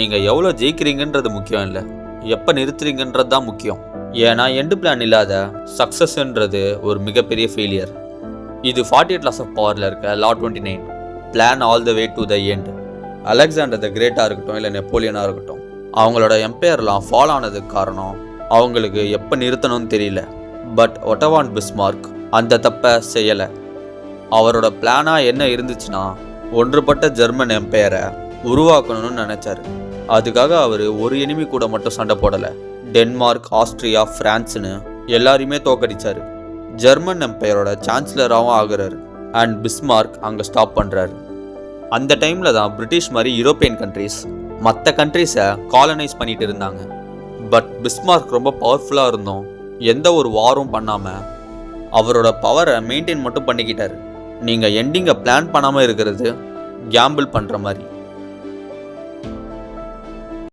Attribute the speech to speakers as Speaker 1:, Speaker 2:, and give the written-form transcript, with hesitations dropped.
Speaker 1: நீங்கள் எவ்வளோ ஜெயிக்கிறீங்கன்றது முக்கியம் இல்லை, எப்போ நிறுத்துறீங்கன்றது தான் முக்கியம். ஏன்னா எண்டு பிளான் இல்லாத சக்ஸஸ்ன்றது ஒரு மிகப்பெரிய ஃபெயிலியர். இது 48 லாஸ் ஆஃப் பவரில் இருக்க லா 29, plan all the way to the end. Alexander the கிரேட்டாக இருக்கட்டும் இல்லை நெப்போலியனாக இருக்கட்டும், அவங்களோட எம்பையர்லாம் ஃபால் ஆனதுக்கு காரணம் அவங்களுக்கு எப்போ நிறுத்தணும்னு தெரியல. பட் ஒட்டோ வான் பிஸ்மார்க் அந்த தப்பை செய்யலை. அவரோட பிளானாக என்ன இருந்துச்சுன்னா, ஒன்றுபட்ட ஜெர்மன் எம்பையரை உருவாக்கணும்னு நினச்சாரு. அதுக்காக அவர் ஒரு எனிமி கூட மட்டும் சண்டை போடலை, டென்மார்க், ஆஸ்திரியா, ஃப்ரான்ஸ்னு எல்லாரையுமே தோக்கடிச்சாரு. ஜெர்மன் எம்பையரோட சான்சலராகவும் ஆகுறாரு. அண்ட் பிஸ்மார்க் அங்கே ஸ்டாப் பண்ணுறாரு. அந்த டைமில் தான் பிரிட்டிஷ் மாதிரி யூரோப்பியன் கண்ட்ரீஸ் மற்ற கண்ட்ரீஸை காலனைஸ் பண்ணிட்டு இருந்தாங்க. பட் பிஸ்மார்க் ரொம்ப பவர்ஃபுல்லாக இருந்தோம் எந்த ஒரு வாரும் பண்ணாமல் அவரோட பவரை மெயின்டைன் மட்டும் பண்ணிக்கிட்டாரு. நீங்கள் எண்டிங்கை பிளான் பண்ணாமல் இருக்கிறது கேம்பிள் பண்ணுற மாதிரி.